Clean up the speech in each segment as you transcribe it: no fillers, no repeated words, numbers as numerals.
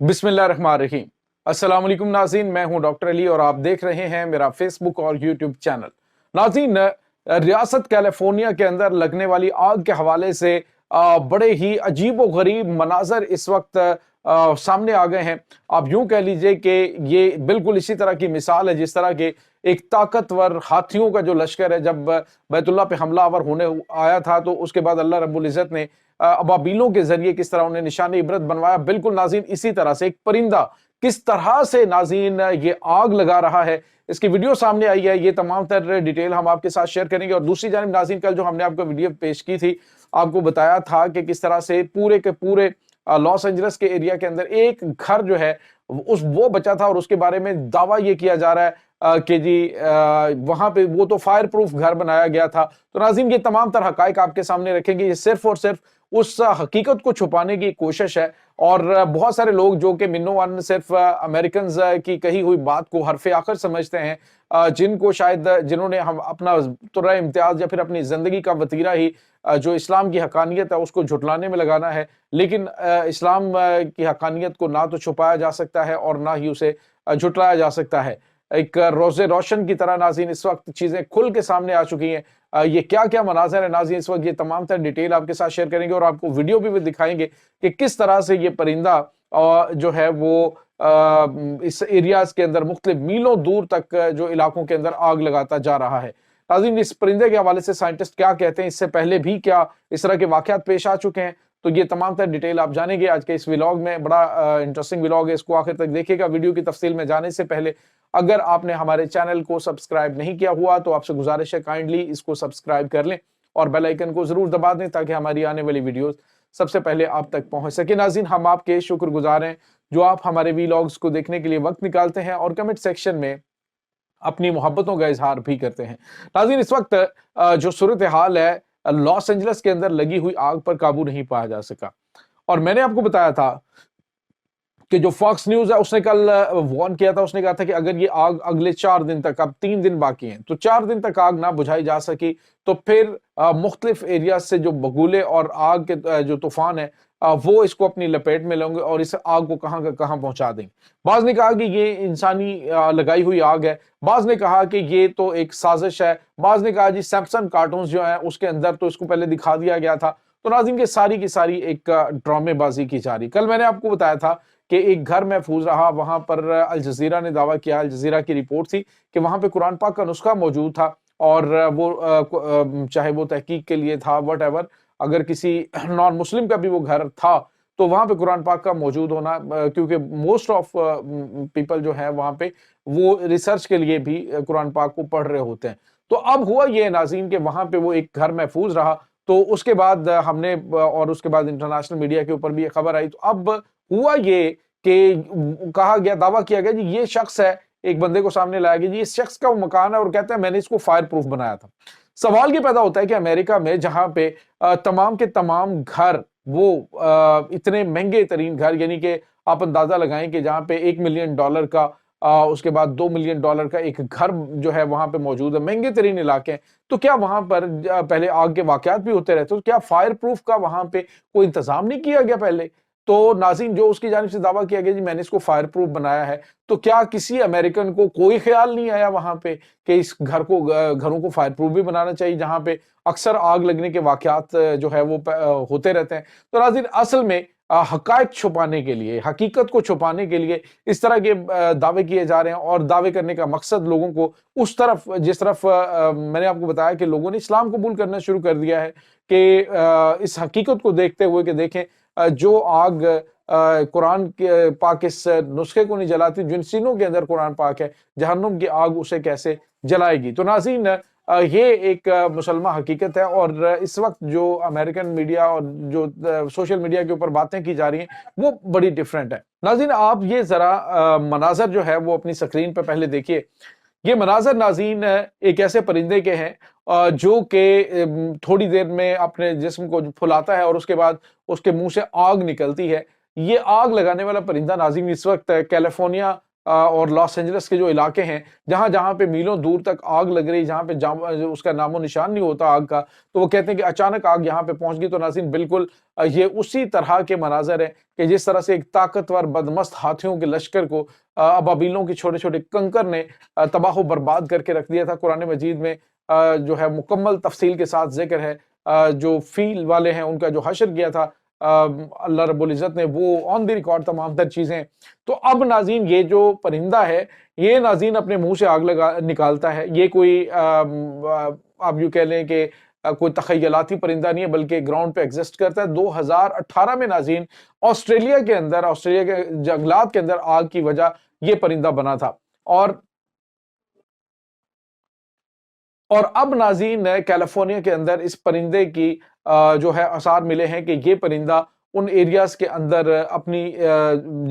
बिस्मिल्लाहिर्रहमानिर्रहीम। अस्सलाम वालेकुम नाज़रीन, मैं हूं डॉक्टर अली और आप देख रहे हैं मेरा फेसबुक और यूट्यूब चैनल। नाज़रीन, रियासत कैलिफोर्निया के अंदर लगने वाली आग के हवाले से बड़े ही अजीब व गरीब मनाजर इस वक्त सामने आ गए हैं। आप यूं कह लीजिए कि ये बिल्कुल इसी तरह की मिसाल है जिस तरह के एक ताकतवर हाथियों का जो लश्कर है, जब बैतुल्लाह पे हमलावर होने आया था तो उसके बाद अल्लाह रब्बुल इज़्ज़त ने अबाबीलों के जरिए किस तरह उन्हें निशान इबरत बनवाया। बिल्कुल नाज़रीन इसी तरह से एक परिंदा किस तरह से नाज़रीन ये आग लगा रहा है, इसकी वीडियो सामने आई है। ये तमाम तर डिटेल हम आपके साथ शेयर करेंगे। और दूसरी जानिब नाज़रीन, कल जो हमने आपको वीडियो पेश की थी, आपको बताया था कि किस तरह से पूरे के पूरे लॉस एंजलिस के एरिया के अंदर एक घर जो है वो बचा था और उसके बारे में दावा ये किया जा रहा है कि जी वहां पे वो तो फायर प्रूफ घर बनाया गया था। तो नाज़रीन, ये तमाम तर हकाइक आपके सामने रखेंगे। ये सिर्फ और सिर्फ उस हकीकत को छुपाने की कोशिश है। और बहुत सारे लोग जो कि मिन्नो सिर्फ अमेरिकन की कही हुई बात को हरफ आखिर समझते हैं, जिनको शायद जिन्होंने हम अपना तुर्रा इम्तियाज या फिर अपनी जिंदगी का वतीरा ही जो इस्लाम की हकानियत है उसको झुटलाने में लगाना है। लेकिन इस्लाम की हकानियत को ना तो छुपाया जा सकता है और ना ही उसे झुटलाया जा सकता है। एक रोज़े रोशन की तरह नाज़रीन इस वक्त चीजें खुल के सामने आ चुकी हैं। ये क्या क्या मनाज़र है नाज़रीन इस वक्त, ये तमाम तर डिटेल आपके साथ शेयर करेंगे और आपको वीडियो भी दिखाएंगे कि किस तरह से ये परिंदा जो है वो इस एरियाज के अंदर मुख्तलिफ मीलों दूर तक जो इलाकों के अंदर आग लगाता जा रहा है। नाज़रीन, इस परिंदे के हवाले से साइंटिस्ट क्या कहते हैं, इससे पहले भी क्या इस तरह के वाकयात पेश आ चुके हैं, तो ये तमाम तर डिटेल आप जानेंगे आज के इस व्लॉग में। बड़ा इंटरेस्टिंग व्लॉग है, इसको आखिर तक देखिएगा। वीडियो की तफसील में जाने से पहले अगर आपने हमारे चैनल को सब्सक्राइब नहीं किया हुआ तो आपसे गुजारिश है काइंडली इसको सब्सक्राइब कर लें और बेल आइकन को जरूर दबा दें ताकि हमारी आने वाली वीडियोस सबसे पहले आप तक पहुंच सके। नाज़रीन, हम आपके शुक्रगुजार हैं जो आप हमारे व्लॉग्स को देखने के लिए वक्त निकालते हैं और कमेंट सेक्शन में अपनी मोहब्बतों का इजहार भी करते हैं। नाज़रीन, इस वक्त जो सूरत हाल है, लॉस एंजलिस के अंदर लगी हुई आग पर काबू नहीं पाया जा सका। और मैंने आपको बताया था कि जो फॉक्स न्यूज है उसने कल वार्न किया था, उसने कहा था कि अगर ये आग अगले 4 दिन तक, अब 3 दिन बाकी हैं, तो 4 दिन तक आग ना बुझाई जा सकी तो फिर मुख्तलिफ एरिया से जो बगुले और आग के जो तूफान है वो इसको अपनी लपेट में लेंगे और इस आग को कहां का कहां पहुंचा देंगे। बाज ने कहा कि ये इंसानी लगाई हुई आग है, बाज ने कहा कि ये तो एक साजिश है, बाज ने कहा जी सैमसन कार्टून्स जो है उसके अंदर तो इसको पहले दिखा दिया गया था। तो नाज़रीन, के सारी की सारी एक ड्रामेबाजी की जा रही। कल मैंने आपको बताया था कि एक घर महफूज रहा, वहां पर अल जजीरा ने दावा किया, अल जजीरा की रिपोर्ट थी कि वहां पे कुरान पाक का नुस्खा मौजूद था और वो चाहे वो तहकीक के लिए था, वट एवर, अगर किसी नॉन मुस्लिम का भी वो घर था तो वहां पे कुरान पाक का मौजूद होना, क्योंकि मोस्ट ऑफ पीपल जो है वहां पे वो रिसर्च के लिए भी कुरान पाक को पढ़ रहे होते हैं। तो अब हुआ ये नाज़रीन कि वहां पे वो एक घर महफूज रहा, तो उसके बाद हमने और उसके बाद इंटरनेशनल मीडिया के ऊपर भी ये खबर आई। तो अब हुआ ये कि कहा गया, दावा किया गया जी ये शख्स है, एक बंदे को सामने लाया गया जी इस शख्स का वो मकान है और कहता है मैंने इसको फायर प्रूफ बनाया था। सवाल ये पैदा होता है कि अमेरिका में जहां पे तमाम के तमाम घर वो इतने महंगे तरीन घर, यानी कि आप अंदाजा लगाएं कि जहां पे $1 मिलियन का उसके बाद $2 मिलियन का एक घर जो है वहां पे मौजूद है, महंगे तरीन इलाके हैं, तो क्या वहां पर पहले आग के वाकयात भी होते रहते, तो क्या फायर प्रूफ का वहां पे कोई इंतजाम नहीं किया गया पहले? तो नाज़रीन, जो उसकी जानिब से दावा किया गया जी मैंने इसको फायर प्रूफ बनाया है, तो क्या किसी अमेरिकन को कोई ख्याल नहीं आया वहां पे कि इस घरों को फायर प्रूफ भी बनाना चाहिए जहां पे अक्सर आग लगने के वाकयात जो है वो होते रहते हैं। तो नाज़रीन, असल में हकायक छुपाने के लिए, हकीकत को छुपाने के लिए इस तरह के दावे किए जा रहे हैं और दावे करने का मकसद लोगों को उस तरफ, जिस तरफ मैंने आपको बताया कि लोगों ने इस्लाम कबूल करना शुरू कर दिया है, कि इस हकीकत को देखते हुए कि देखें जो आग कुरान के पाक इस नुस्खे को नहीं जलाती, जिन सीनों के अंदर कुरान पाक है, जहन्नुम की आग उसे कैसे जलाएगी। तो नाज़रीन, ये एक मुसलमान हकीकत है और इस वक्त जो अमेरिकन मीडिया और जो सोशल मीडिया के ऊपर बातें की जा रही हैं वो बड़ी डिफरेंट है। नाज़रीन, आप ये जरा मनाजर जो है वो अपनी स्क्रीन पर पहले देखिए। ये मनाजर नाज़रीन एक ऐसे परिंदे के हैं जो कि थोड़ी देर में अपने जिस्म को फुलाता है और उसके बाद उसके मुंह से आग निकलती है। ये आग लगाने वाला परिंदा नाज़रीन इस वक्त कैलिफोर्निया اور لاس اینجلس کے جو علاقے ہیں جہاں جہاں پہ میلوں دور تک آگ لگ رہی، جہاں پہ اس کا نام و نشان نہیں ہوتا آگ کا، تو وہ کہتے ہیں کہ اچانک آگ یہاں پہ پہنچ گئی۔ تو ناظرین بالکل یہ اسی طرح کے مناظر ہیں کہ جس طرح سے ایک طاقتور بدمست ہاتھیوں کے لشکر کو ابابیلوں کے چھوٹے چھوٹے کنکر نے تباہ و برباد کر کے رکھ دیا تھا۔ قرآن مجید میں جو ہے مکمل تفصیل کے ساتھ ذکر ہے، جو فیل والے ہیں ان کا جو حشر کیا تھا اللہ رب العزت نے، وہ آن دی ریکارڈ تمام تر چیزیں۔ تو اب ناظرین یہ جو پرندہ ہے یہ ناظرین اپنے منہ سے آگ نکالتا ہے، یہ کوئی آپ یوں کہہ لیں کہ کوئی تخیلاتی پرندہ نہیں ہے، بلکہ گراؤنڈ پہ ایگزسٹ کرتا ہے۔ 2018 میں ناظرین آسٹریلیا کے جنگلات کے اندر آگ کی وجہ یہ پرندہ بنا تھا، اور اب ناظرین کیلیفورنیا کے اندر اس پرندے کی جو ہے آثار ملے ہیں کہ یہ پرندہ ان ایریاز کے اندر اپنی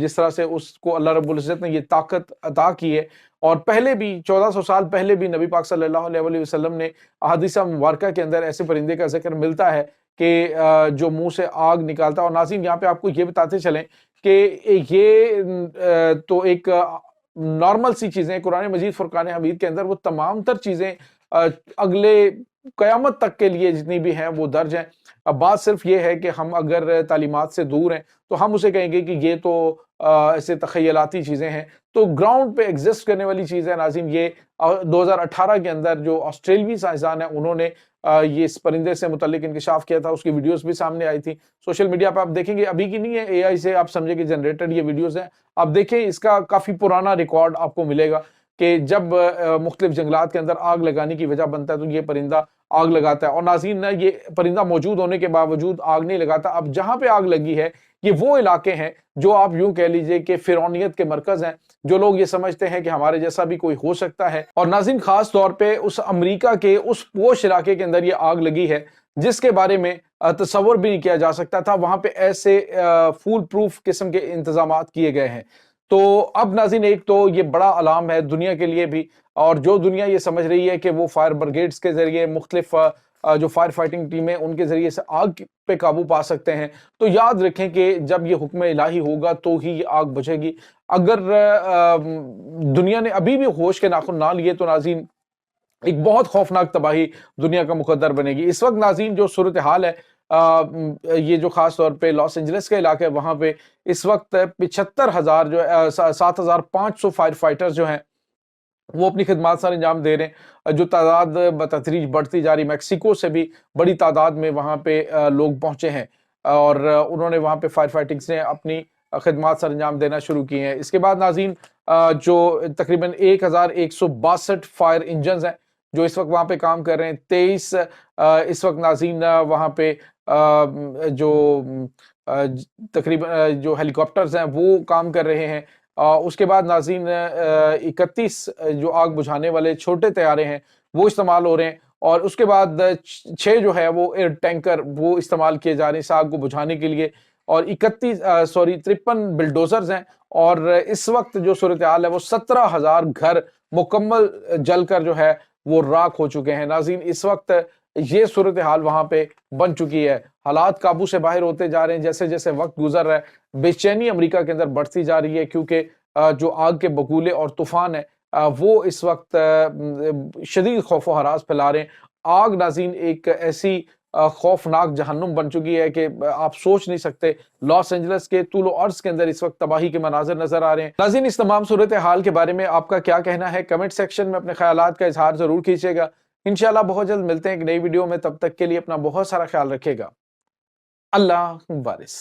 جس طرح سے اس کو اللہ رب العزت نے یہ طاقت عطا کی ہے، اور پہلے بھی 1400 سال پہلے بھی نبی پاک صلی اللہ علیہ وسلم نے احادیث مبارکہ کے اندر ایسے پرندے کا ذکر ملتا ہے کہ جو منہ سے آگ نکالتا ہے۔ اور ناظرین یہاں پہ آپ کو یہ بتاتے چلیں کہ یہ تو ایک نارمل سی چیزیں، قرآن مجید فرقان حمید کے اندر وہ تمام تر چیزیں اگلے قیامت تک کے لیے جتنی بھی ہیں وہ درج ہیں۔ اب بات صرف یہ ہے کہ ہم اگر تعلیمات سے دور ہیں تو ہم اسے کہیں گے کہ یہ تو ایسے تخیلاتی چیزیں ہیں، تو گراؤنڈ پہ ایگزسٹ کرنے والی چیز ہے ناظرین۔ یہ 2018 کے اندر جو آسٹریلوی سائنسدان ہیں انہوں نے یہ اس پرندے سے متعلق انکشاف کیا تھا، اس کی ویڈیوز بھی سامنے آئی تھی سوشل میڈیا پہ، آپ دیکھیں گے ابھی کی نہیں ہے، اے آئی سے آپ سمجھے کہ جنریٹڈ یہ ویڈیوز ہیں، آپ دیکھیں اس کا کافی پرانا ریکارڈ آپ کو ملے گا کہ جب مختلف جنگلات کے اندر آگ لگانے کی وجہ بنتا ہے تو یہ پرندہ آگ لگاتا ہے۔ اور ناظرین یہ پرندہ موجود ہونے کے باوجود آگ نہیں لگاتا۔ اب جہاں پہ آگ لگی ہے یہ وہ علاقے ہیں جو آپ یوں کہہ لیجئے کہ فرعونیت کے مرکز ہیں، جو لوگ یہ سمجھتے ہیں کہ ہمارے جیسا بھی کوئی ہو سکتا ہے۔ اور ناظرین خاص طور پہ اس امریکہ کے اس پوش علاقے کے اندر یہ آگ لگی ہے جس کے بارے میں تصور بھی نہیں کیا جا سکتا تھا، وہاں پہ ایسے فول پروف قسم کے انتظامات کیے گئے ہیں۔ تو اب ناظرین ایک تو یہ بڑا علام ہے دنیا کے لیے بھی، اور جو دنیا یہ سمجھ رہی ہے کہ وہ فائر بریگیڈز کے ذریعے، مختلف جو فائر فائٹنگ ٹیمیں ان کے ذریعے سے آگ پہ قابو پا سکتے ہیں، تو یاد رکھیں کہ جب یہ حکم الہی ہوگا تو ہی یہ آگ بجھے گی۔ اگر دنیا نے ابھی بھی ہوش کے ناخن نہ لیے تو ناظرین ایک بہت خوفناک تباہی دنیا کا مقدر بنے گی۔ اس وقت ناظرین جو صورتحال ہے یہ جو خاص طور پہ لاس اینجلس کا علاقہ ہے، وہاں پہ اس وقت 75,000 جو 7,500 فائر فائٹرز جو ہیں وہ اپنی خدمات سر انجام دے رہے ہیں، جو تعداد بتدریج بڑھتی جا رہی۔ میکسیکو سے بھی بڑی تعداد میں وہاں پہ لوگ پہنچے ہیں اور انہوں نے وہاں پہ فائر فائٹنگز نے اپنی خدمات سر انجام دینا شروع کی ہیں۔ اس کے بعد ناظرین جو تقریباً 1,162 فائر انجنز ہیں جو اس وقت وہاں پہ کام کر رہے ہیں، 23 اس وقت ناظرین وہاں پہ جو تقریباً جو ہیلی کاپٹرز ہیں وہ کام کر رہے ہیں۔ اس کے بعد ناظرین 31 جو آگ بجھانے والے چھوٹے طیارے ہیں وہ استعمال ہو رہے ہیں، اور اس کے بعد 6 جو ہے وہ ایئر ٹینکر وہ استعمال کیے جا رہے ہیں اس آگ کو بجھانے کے لیے، اور 53 بلڈوزرز ہیں، اور اس وقت جو صورتحال ہے وہ 17,000 گھر مکمل جل کر جو ہے وہ راکھ ہو چکے ہیں۔ ناظرین اس وقت یہ صورتحال وہاں پہ بن چکی ہے، حالات قابو سے باہر ہوتے جا رہے ہیں جیسے جیسے وقت گزر رہا ہے۔ بے چینی امریکہ کے اندر بڑھتی جا رہی ہے کیونکہ جو آگ کے بگولے اور طوفان ہیں وہ اس وقت شدید خوف و ہراس پھیلا رہے ہیں۔ آگ ناظرین ایک ایسی خوفناک جہنم بن چکی ہے کہ آپ سوچ نہیں سکتے۔ لاس اینجلس کے طول و عرض کے اندر اس وقت تباہی کے مناظر نظر آ رہے ہیں۔ ناظرین اس تمام صورتحال کے بارے میں آپ کا کیا کہنا ہے؟ کمنٹ سیکشن میں اپنے خیالات کا اظہار ضرور کیجیے گا۔ انشاءاللہ بہت جلد ملتے ہیں ایک نئی ویڈیو میں، تب تک کے لیے اپنا بہت سارا خیال رکھیے گا۔ اللہ وارث۔